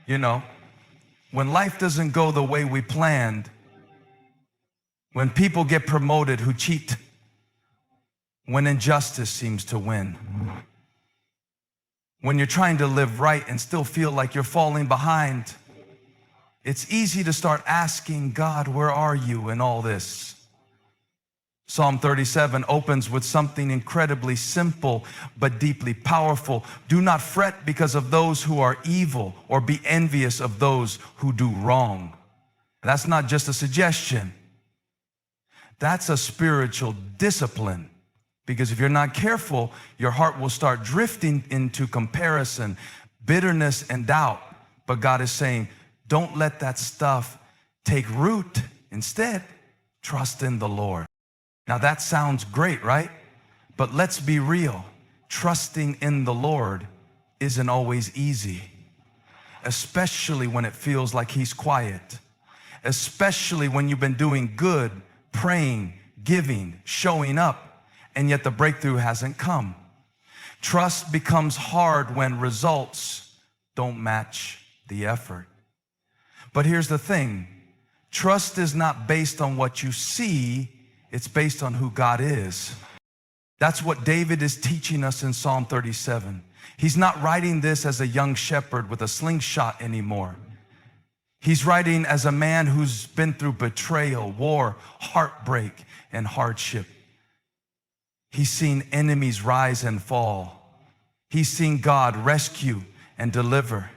You know, when life doesn't go the way we planned, when people get promoted who cheat, when injustice seems to win, when you're trying to live right and still feel like you're falling behind, it's easy to start asking God, where are you in all this? Psalm 37 opens with something incredibly simple but deeply powerful. Do not fret because of those who are evil, or be envious of those who do wrong. That's not just a suggestion. That's a spiritual discipline. Because if you're not careful, your heart will start drifting into comparison, bitterness, and doubt. But God is saying, don't let that stuff take root. Instead, trust in the Lord. Now that sounds great, right? But let's be real. Trusting in the Lord isn't always easy, especially when it feels like He's quiet, especially when you've been doing good, praying, giving, showing up, and yet the breakthrough hasn't come. Trust becomes hard when results don't match the effort. But here's the thing. Trust is not based on what you see. It's based on who God is. That's what David is teaching us in Psalm 37. He's not writing this as a young shepherd with a slingshot anymore. He's writing as a man who's been through betrayal, war, heartbreak, and hardship. He's seen enemies rise and fall. He's seen God rescue and deliver.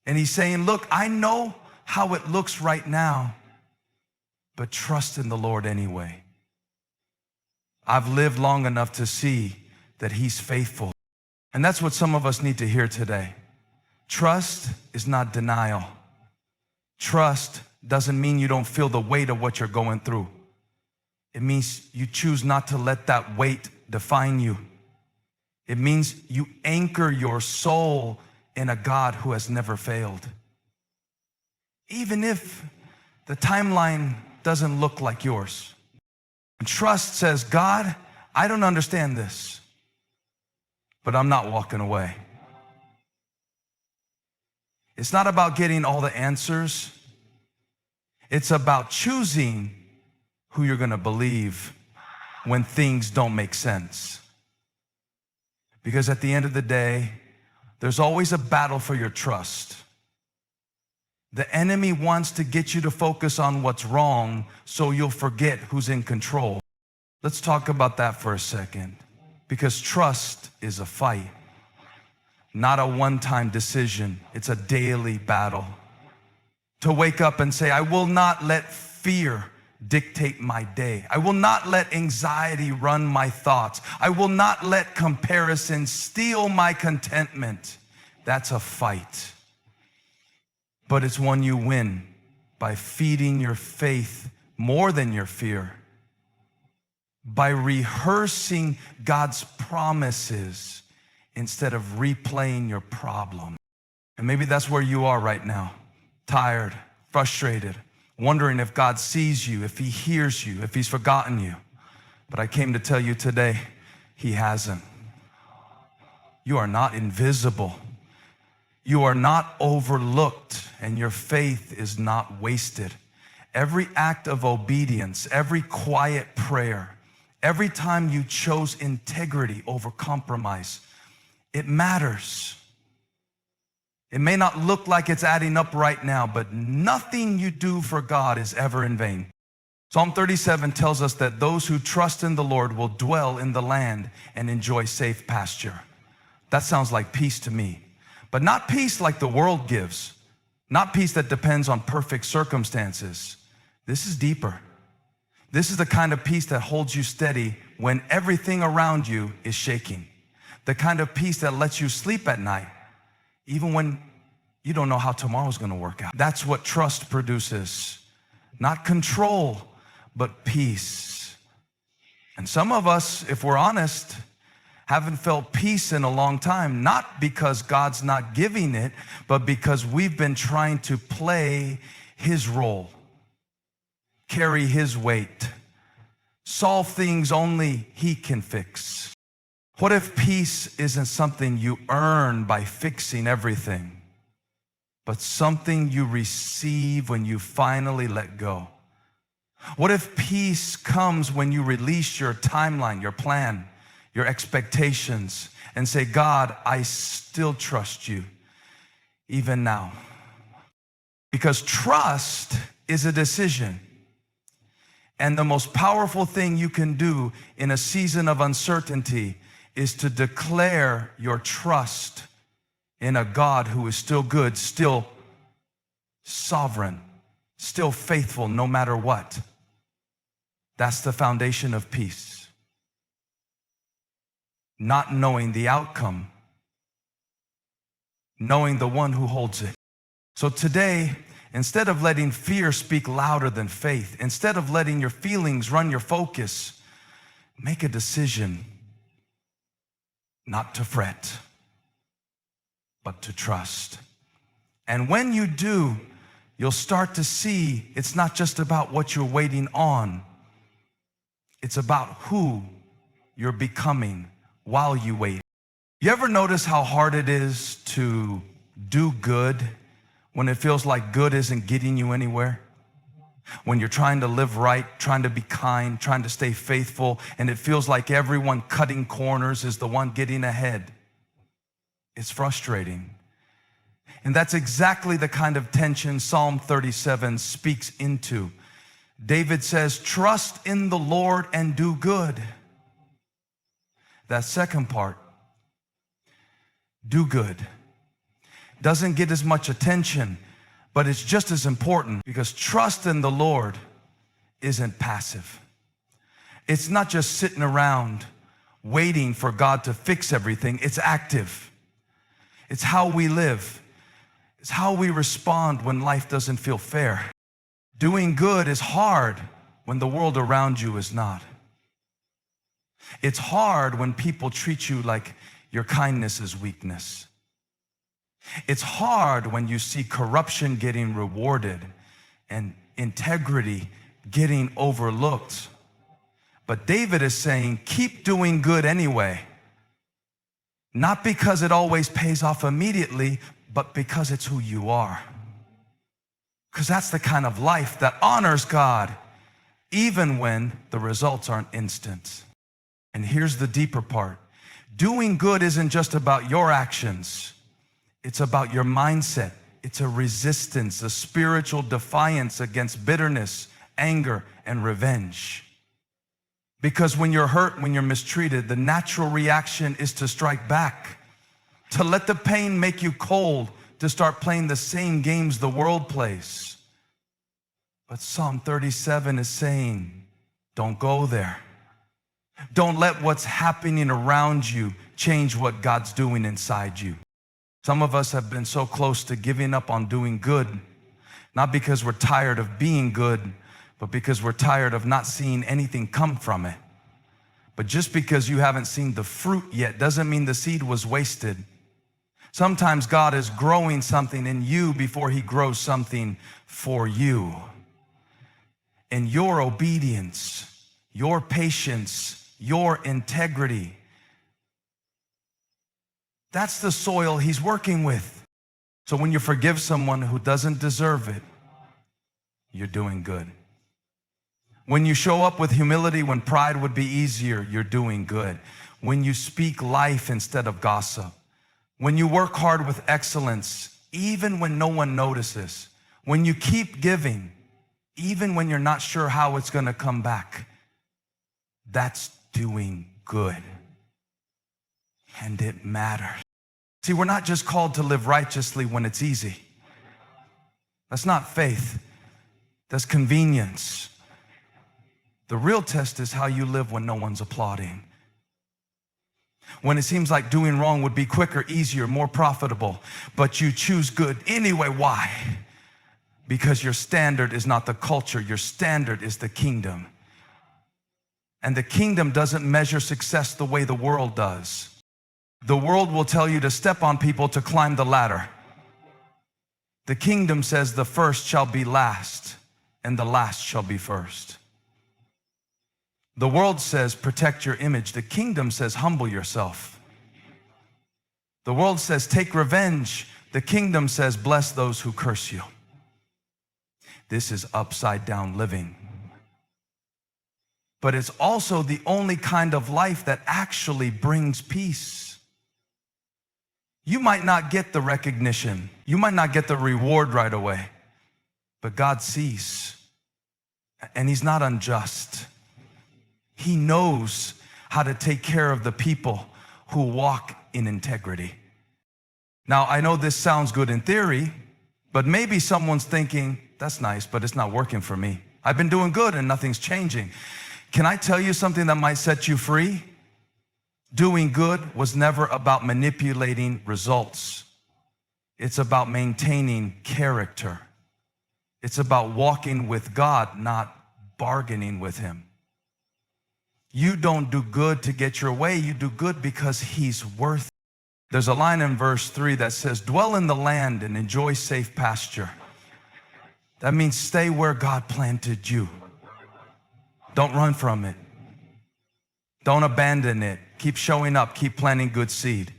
And he's saying, look, I know how it looks right now, but trust in the Lord anyway. I've lived long enough to see that He's faithful. And that's what some of us need to hear today. Trust is not denial. Trust doesn't mean you don't feel the weight of what you're going through. It means you choose not to let that weight define you. It means you anchor your soul in a God who has never failed. Even if the timeline doesn't look like yours. And trust says, God, I don't understand this, but I'm not walking away. It's not about getting all the answers. It's about choosing who you're going to believe when things don't make sense. Because at the end of the day, there's always a battle for your trust. The enemy wants to get you to focus on what's wrong so you'll forget who's in control. Let's talk about that for a second. Because trust is a fight, not a one-time decision. It's a daily battle. To wake up and say, I will not let fear dictate my day. I will not let anxiety run my thoughts. I will not let comparison steal my contentment. That's a fight. But it's one you win by feeding your faith more than your fear, by rehearsing God's promises instead of replaying your problem. And maybe that's where you are right now, tired, frustrated, wondering if God sees you, if He hears you, if He's forgotten you. But I came to tell you today, He hasn't. You are not invisible. You are not overlooked, and your faith is not wasted. Every act of obedience, every quiet prayer, every time you chose integrity over compromise, it matters. It may not look like it's adding up right now, but nothing you do for God is ever in vain. Psalm 37 tells us that those who trust in the Lord will dwell in the land and enjoy safe pasture. That sounds like peace to me. But not peace like the world gives. Not peace that depends on perfect circumstances. This is deeper. This is the kind of peace that holds you steady when everything around you is shaking. The kind of peace that lets you sleep at night, even when you don't know how tomorrow's going to work out. That's what trust produces. Not control, but peace. And some of us, if we're honest, haven't felt peace in a long time, not because God's not giving it, but because we've been trying to play His role, carry His weight, solve things only He can fix. What if peace isn't something you earn by fixing everything? but something you receive when you finally let go? What if peace comes when you release your timeline, your plan, your expectations, and say, God, I still trust you, even now? Because trust is a decision. And the most powerful thing you can do in a season of uncertainty is to declare your trust in a God who is still good, still sovereign, still faithful no matter what. That's the foundation of peace. Not knowing the outcome, knowing the one who holds it. So today, instead of letting fear speak louder than faith, instead of letting your feelings run your focus, make a decision not to fret, but to trust. And when you do, you'll start to see it's not just about what you're waiting on. It's about who you're becoming while you wait. You ever notice how hard it is to do good when it feels like good isn't getting you anywhere? When you're trying to live right, trying to be kind, trying to stay faithful, and it feels like everyone cutting corners is the one getting ahead. It's frustrating. And that's exactly the kind of tension Psalm 37 speaks into. David says, trust in the Lord and do good. That second part, do good, doesn't get as much attention, but it's just as important, because trust in the Lord isn't passive. It's not just sitting around waiting for God to fix everything. It's active. It's how we live. It's how we respond when life doesn't feel fair. Doing good is hard when the world around you is not. It's hard when people treat you like your kindness is weakness. It's hard when you see corruption getting rewarded and integrity getting overlooked. But David is saying, keep doing good anyway. Not because it always pays off immediately, but because it's who you are. Because that's the kind of life that honors God, even when the results aren't instant. And here's the deeper part. Doing good isn't just about your actions. It's about your mindset. It's a resistance, a spiritual defiance against bitterness, anger, and revenge. Because when you're hurt, when you're mistreated, the natural reaction is to strike back, to let the pain make you cold, to start playing the same games the world plays. But Psalm 37 is saying, don't go there. Don't let what's happening around you change what God's doing inside you. Some of us have been so close to giving up on doing good, not because we're tired of being good, but because we're tired of not seeing anything come from it. But just because you haven't seen the fruit yet doesn't mean the seed was wasted. Sometimes God is growing something in you before He grows something for you. And your obedience, your patience, your integrity, that's the soil He's working with. So when you forgive someone who doesn't deserve it, you're doing good. When you show up with humility when pride would be easier, you're doing good. When you speak life instead of gossip. When you work hard with excellence, even when no one notices. When you keep giving, even when you're not sure how it's going to come back. That's doing good. And it matters. See, we're not just called to live righteously when it's easy. That's not faith. That's convenience. The real test is how you live when no one's applauding. When it seems like doing wrong would be quicker, easier, more profitable, but you choose good anyway. Why? Because your standard is not the culture. Your standard is the kingdom. And the kingdom doesn't measure success the way the world does. The world will tell you to step on people to climb the ladder. The kingdom says the first shall be last, and the last shall be first. The world says protect your image. The kingdom says humble yourself. The world says take revenge. The kingdom says, bless those who curse you. This is upside down living. But it's also the only kind of life that actually brings peace. You might not get the recognition. You might not get the reward right away. But God sees. And He's not unjust. He knows how to take care of the people who walk in integrity. Now, I know this sounds good in theory, but maybe someone's thinking, that's nice, but it's not working for me. I've been doing good and nothing's changing. Can I tell you something that might set you free? Doing good was never about manipulating results. It's about maintaining character. It's about walking with God, not bargaining with Him. You don't do good to get your way. You do good because He's worth it. There's a line in verse 3 that says, dwell in the land and enjoy safe pasture. That means stay where God planted you. Don't run from it. Don't abandon it. Keep showing up. Keep planting good seed.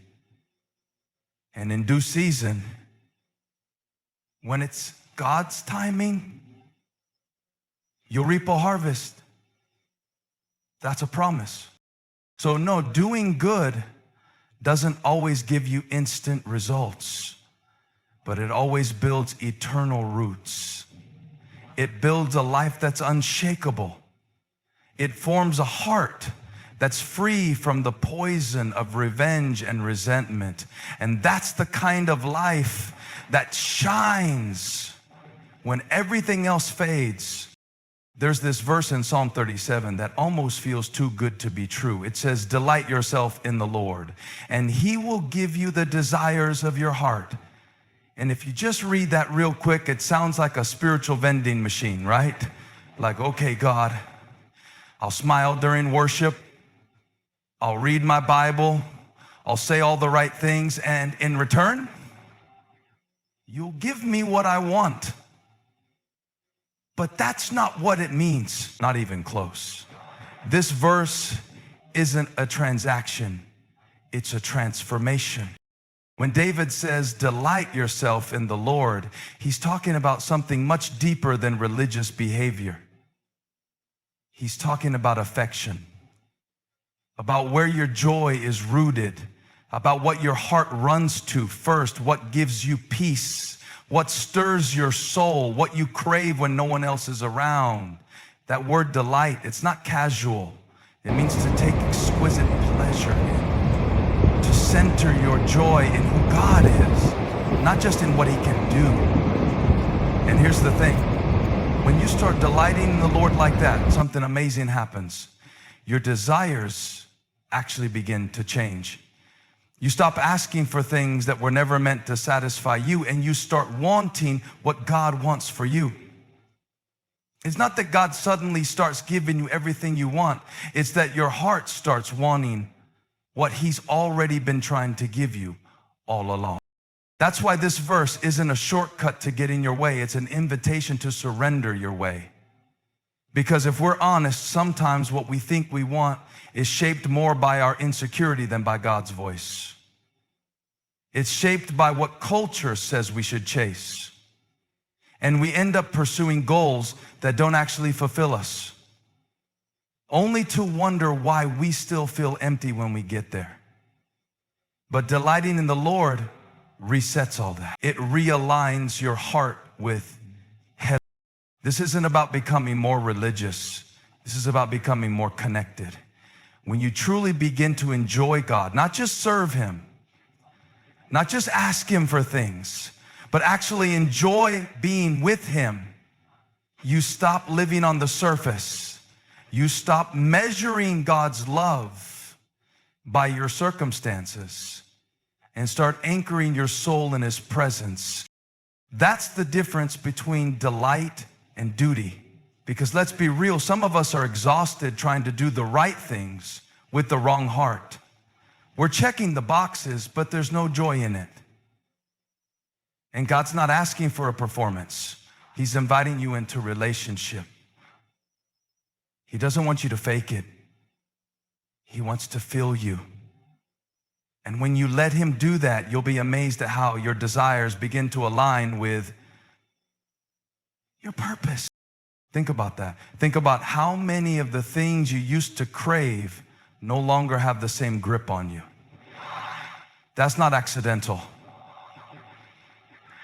And in due season, when it's God's timing, you'll reap a harvest. That's a promise. So no, doing good doesn't always give you instant results, but it always builds eternal roots. It builds a life that's unshakable. It forms a heart that's free from the poison of revenge and resentment. And that's the kind of life that shines when everything else fades. There's this verse in Psalm 37 that almost feels too good to be true. It says, delight yourself in the Lord, and He will give you the desires of your heart. And if you just read that real quick, it sounds like a spiritual vending machine, right? Like, okay, God, I'll smile during worship. I'll read my Bible. I'll say all the right things. And in return, you'll give me what I want. But that's not what it means. Not even close. This verse isn't a transaction. It's a transformation. When David says, delight yourself in the Lord, he's talking about something much deeper than religious behavior. He's talking about affection, about where your joy is rooted, about what your heart runs to first, what gives you peace, what stirs your soul, what you crave when no one else is around. That word delight, it's not casual. It means to take exquisite pleasure in, to center your joy in who God is, not just in what He can do. And here's the thing. When you start delighting in the Lord like that, something amazing happens. Your desires actually begin to change. You stop asking for things that were never meant to satisfy you, and you start wanting what God wants for you. It's not that God suddenly starts giving you everything you want. It's that your heart starts wanting what He's already been trying to give you all along. That's why this verse isn't a shortcut to getting your way. It's an invitation to surrender your way. Because if we're honest, sometimes what we think we want is shaped more by our insecurity than by God's voice. It's shaped by what culture says we should chase. And we end up pursuing goals that don't actually fulfill us, only to wonder why we still feel empty when we get there. But delighting in the Lord resets all that. It realigns your heart with heaven. This isn't about becoming more religious. This is about becoming more connected. When you truly begin to enjoy God, not just serve Him, not just ask Him for things, but actually enjoy being with Him, you stop living on the surface. You stop measuring God's love by your circumstances and start anchoring your soul in His presence. That's the difference between delight and duty. Because let's be real, some of us are exhausted trying to do the right things with the wrong heart. We're checking the boxes, but there's no joy in it. And God's not asking for a performance. He's inviting you into relationship. He doesn't want you to fake it. He wants to fill you. And when you let him do that, you'll be amazed at how your desires begin to align with your purpose. Think about that. Think about how many of the things you used to crave no longer have the same grip on you. That's not accidental.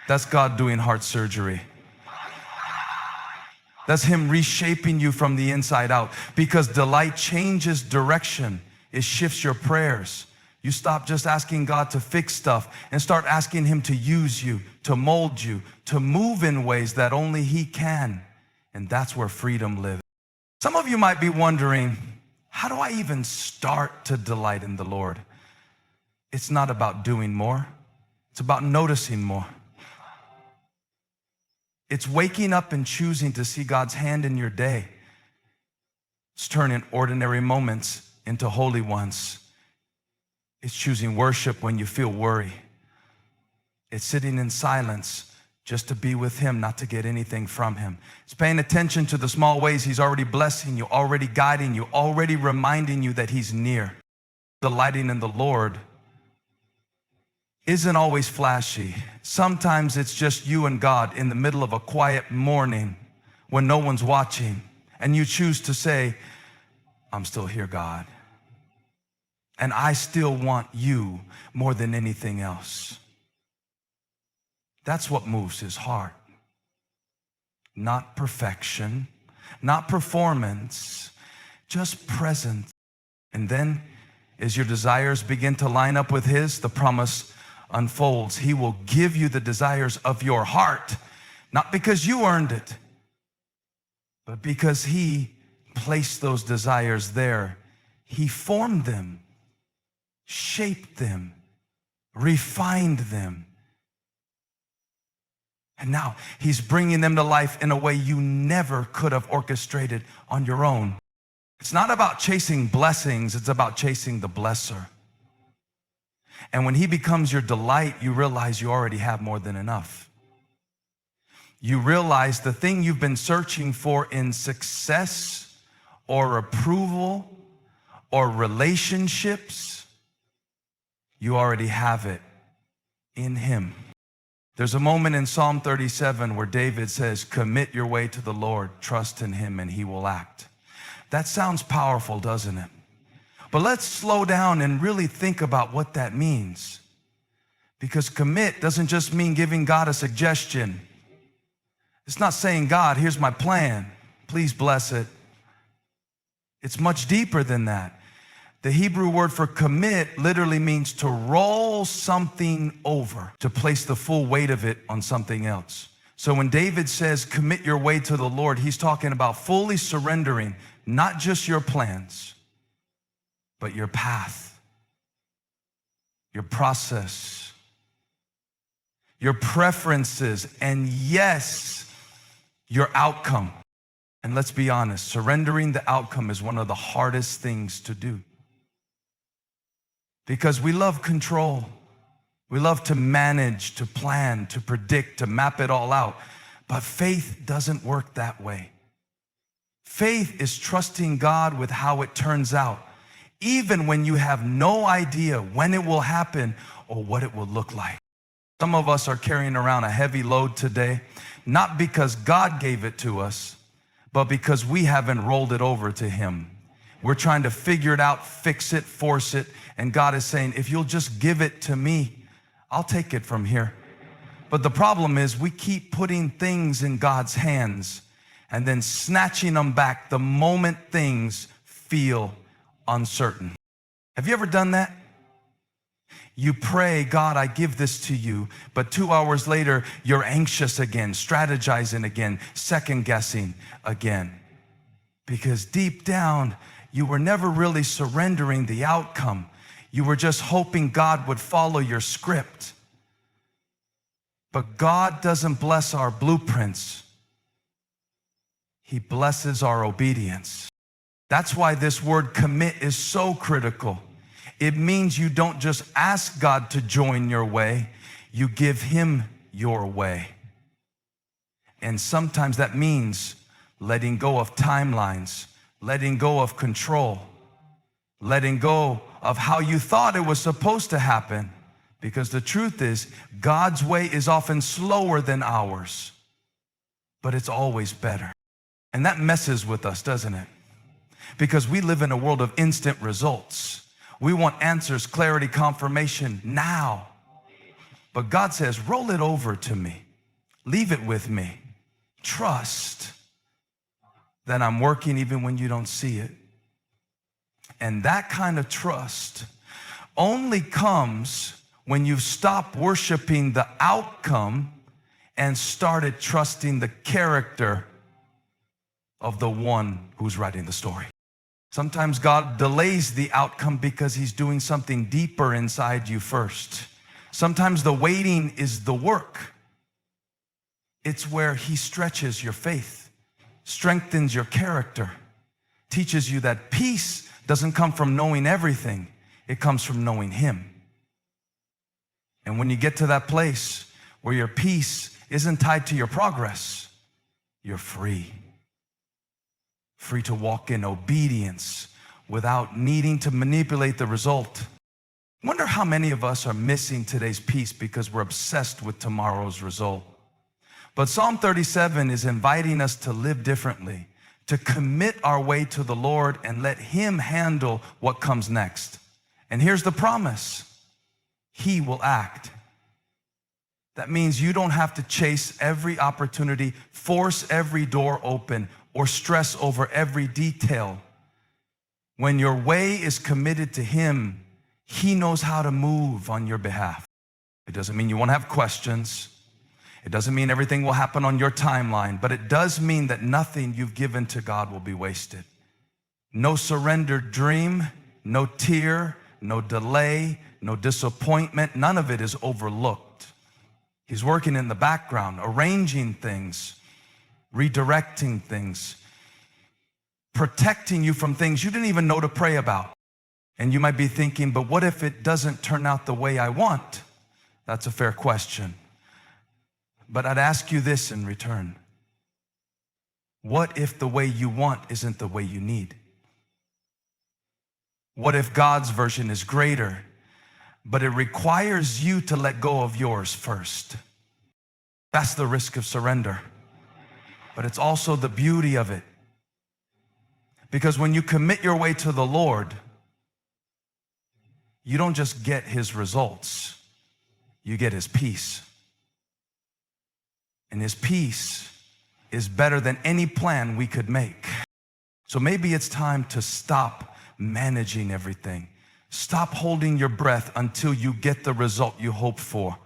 That's God doing heart surgery. That's him reshaping you from the inside out, because delight changes direction. It shifts your prayers. You stop just asking God to fix stuff and start asking him to use you, to mold you, to move in ways that only he can. And that's where freedom lives. Some of you might be wondering, how do I even start to delight in the Lord? It's not about doing more. It's about noticing more. It's waking up and choosing to see God's hand in your day. It's turning ordinary moments into holy ones. It's choosing worship when you feel worry. It's sitting in silence just to be with him, not to get anything from him. It's paying attention to the small ways he's already blessing you, already guiding you, already reminding you that he's near. Delighting in the Lord isn't always flashy. Sometimes it's just you and God in the middle of a quiet morning when no one's watching, and you choose to say, I'm still here, God. And I still want you more than anything else. That's what moves his heart. Not perfection, not performance, just presence. And then, as your desires begin to line up with his, the promise unfolds. He will give you the desires of your heart, not because you earned it, but because he placed those desires there. He formed them, shaped them, refined them. And now he's bringing them to life in a way you never could have orchestrated on your own. It's not about chasing blessings, it's about chasing the blesser. And when he becomes your delight, you realize you already have more than enough. You realize the thing you've been searching for in success or approval or relationships, you already have it in him. There's a moment in Psalm 37 where David says, commit your way to the Lord, trust in him, and he will act. That sounds powerful, doesn't it? But let's slow down and really think about what that means. Because commit doesn't just mean giving God a suggestion. It's not saying, God, here's my plan, please bless it. It's much deeper than that. The Hebrew word for commit literally means to roll something over, to place the full weight of it on something else. So when David says, commit your way to the Lord, he's talking about fully surrendering, not just your plans, but your path, your process, your preferences, and yes, your outcome. And let's be honest, surrendering the outcome is one of the hardest things to do. Because we love control. We love to manage, to plan, to predict, to map it all out. But faith doesn't work that way. Faith is trusting God with how it turns out, even when you have no idea when it will happen or what it will look like. Some of us are carrying around a heavy load today, not because God gave it to us, but because we haven't rolled it over to him. We're trying to figure it out, fix it, force it, and God is saying, if you'll just give it to me, I'll take it from here. But the problem is we keep putting things in God's hands and then snatching them back the moment things feel uncertain. Have you ever done that? You pray, God, I give this to you, but 2 hours later, you're anxious again, strategizing again, second guessing again. Because deep down, you were never really surrendering the outcome. You were just hoping God would follow your script. But God doesn't bless our blueprints. He blesses our obedience. That's why this word commit is so critical. It means you don't just ask God to join your way, you give him your way. And sometimes that means letting go of timelines, letting go of control, letting go of how you thought it was supposed to happen, because the truth is, God's way is often slower than ours, but it's always better. And that messes with us, doesn't it? Because we live in a world of instant results. We want answers, clarity, confirmation now. But God says, roll it over to me. Leave it with me. Trust that I'm working even when you don't see it. And that kind of trust only comes when you've stopped worshiping the outcome and started trusting the character of the one who's writing the story. Sometimes God delays the outcome because he's doing something deeper inside you first. Sometimes the waiting is the work. It's where he stretches your faith, strengthens your character, teaches you that peace doesn't come from knowing everything. It comes from knowing him. And when you get to that place where your peace isn't tied to your progress, you're free. Free to walk in obedience without needing to manipulate the result. Wonder how many of us are missing today's peace because we're obsessed with tomorrow's result. But Psalm 37 is inviting us to live differently, to commit our way to the Lord and let him handle what comes next. And here's the promise. He will act. That means you don't have to chase every opportunity, force every door open, or stress over every detail. When your way is committed to him, he knows how to move on your behalf. It doesn't mean you won't have questions. It doesn't mean everything will happen on your timeline, but it does mean that nothing you've given to God will be wasted. No surrendered dream, no tear, no delay, no disappointment, none of it is overlooked. He's working in the background, arranging things, redirecting things, protecting you from things you didn't even know to pray about. And you might be thinking, but what if it doesn't turn out the way I want? That's a fair question. But I'd ask you this in return. What if the way you want isn't the way you need? What if God's version is greater, but it requires you to let go of yours first? That's the risk of surrender. But it's also the beauty of it. Because when you commit your way to the Lord, you don't just get his results, you get his peace. And his peace is better than any plan we could make. So maybe it's time to stop managing everything. Stop holding your breath until you get the result you hope for.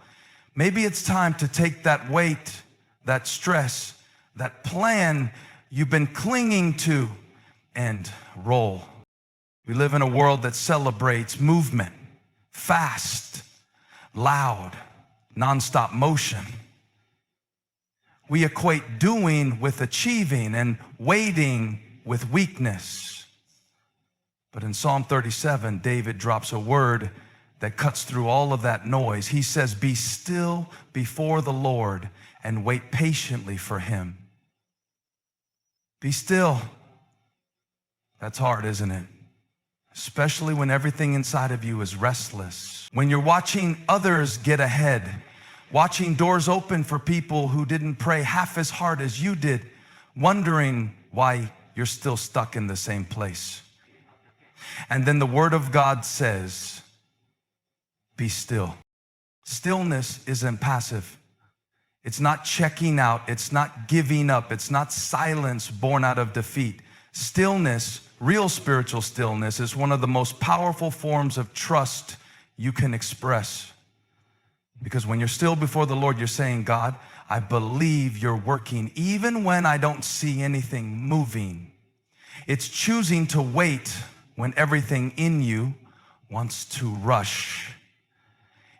Maybe it's time to take that weight, that stress, that plan you've been clinging to and roll. We live in a world that celebrates movement, fast, loud, nonstop motion. We equate doing with achieving and waiting with weakness. But in Psalm 37, David drops a word that cuts through all of that noise. He says, be still before the Lord and wait patiently for him. Be still. That's hard, isn't it? Especially when everything inside of you is restless. When you're watching others get ahead, watching doors open for people who didn't pray half as hard as you did, wondering why you're still stuck in the same place. And then the Word of God says, be still. Stillness isn't passive. It's not checking out. It's not giving up. It's not silence born out of defeat. Stillness, real spiritual stillness, is one of the most powerful forms of trust you can express. Because when you're still before the Lord, you're saying, God, I believe you're working even when I don't see anything moving. It's choosing to wait when everything in you wants to rush.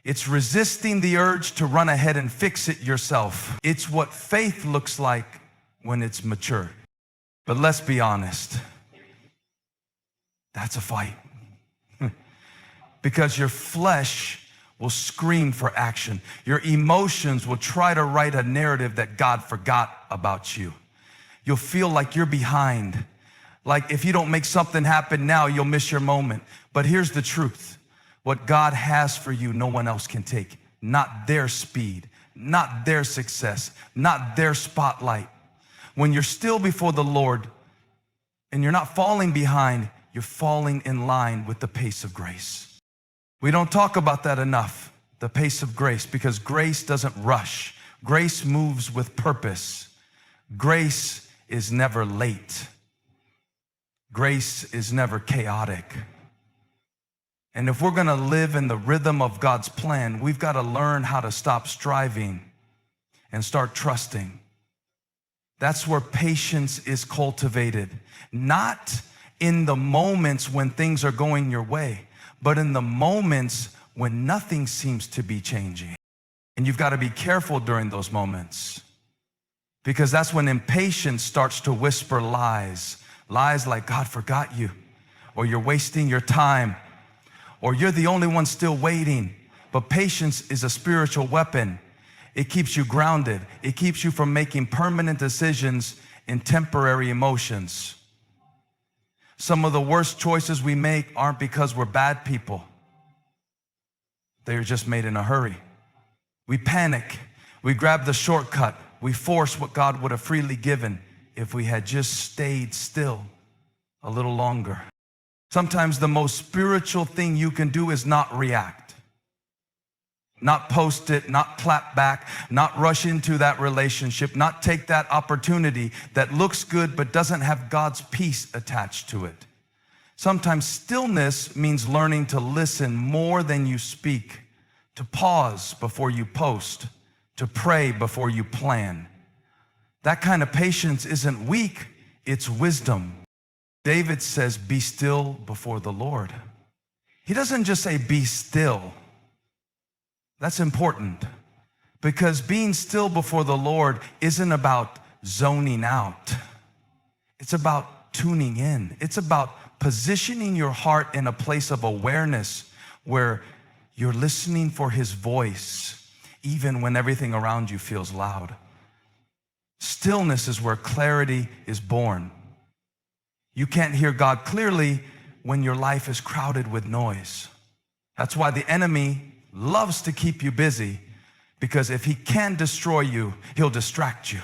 It's resisting the urge to run ahead and fix it yourself. It's what faith looks like when it's mature. But let's be honest, that's a fight. Because your flesh will scream for action. Your emotions will try to write a narrative that God forgot about you. You'll feel like you're behind, Like if you don't make something happen now, you'll miss your moment. But here's the truth. What God has for you, no one else can take. Not their speed, not their success, not their spotlight. When you're still before the Lord and you're not falling behind, you're falling in line with the pace of grace. We don't talk about that enough, the pace of grace, because grace doesn't rush. Grace moves with purpose. Grace is never late. Grace is never chaotic. And if we're going to live in the rhythm of God's plan, we've got to learn how to stop striving and start trusting. That's where patience is cultivated. Not in the moments when things are going your way, but in the moments when nothing seems to be changing. And you've got to be careful during those moments, because that's when impatience starts to whisper lies. Lies like God forgot you, or you're wasting your time, or you're the only one still waiting. But patience is a spiritual weapon. It keeps you grounded. It keeps you from making permanent decisions in temporary emotions. Some of the worst choices we make aren't because we're bad people. They're just made in a hurry. We panic. We grab the shortcut. We force what God would have freely given if we had just stayed still a little longer. Sometimes the most spiritual thing you can do is not react, not post it, not clap back, not rush into that relationship, not take that opportunity that looks good but doesn't have God's peace attached to it. Sometimes stillness means learning to listen more than you speak, to pause before you post, to pray before you plan. That kind of patience isn't weak, it's wisdom. David says, be still before the Lord. He doesn't just say, be still. That's important, because being still before the Lord isn't about zoning out. It's about tuning in. It's about positioning your heart in a place of awareness where you're listening for His voice, even when everything around you feels loud. Stillness is where clarity is born. You can't hear God clearly when your life is crowded with noise. That's why the enemy loves to keep you busy, because if he can destroy you, he'll distract you.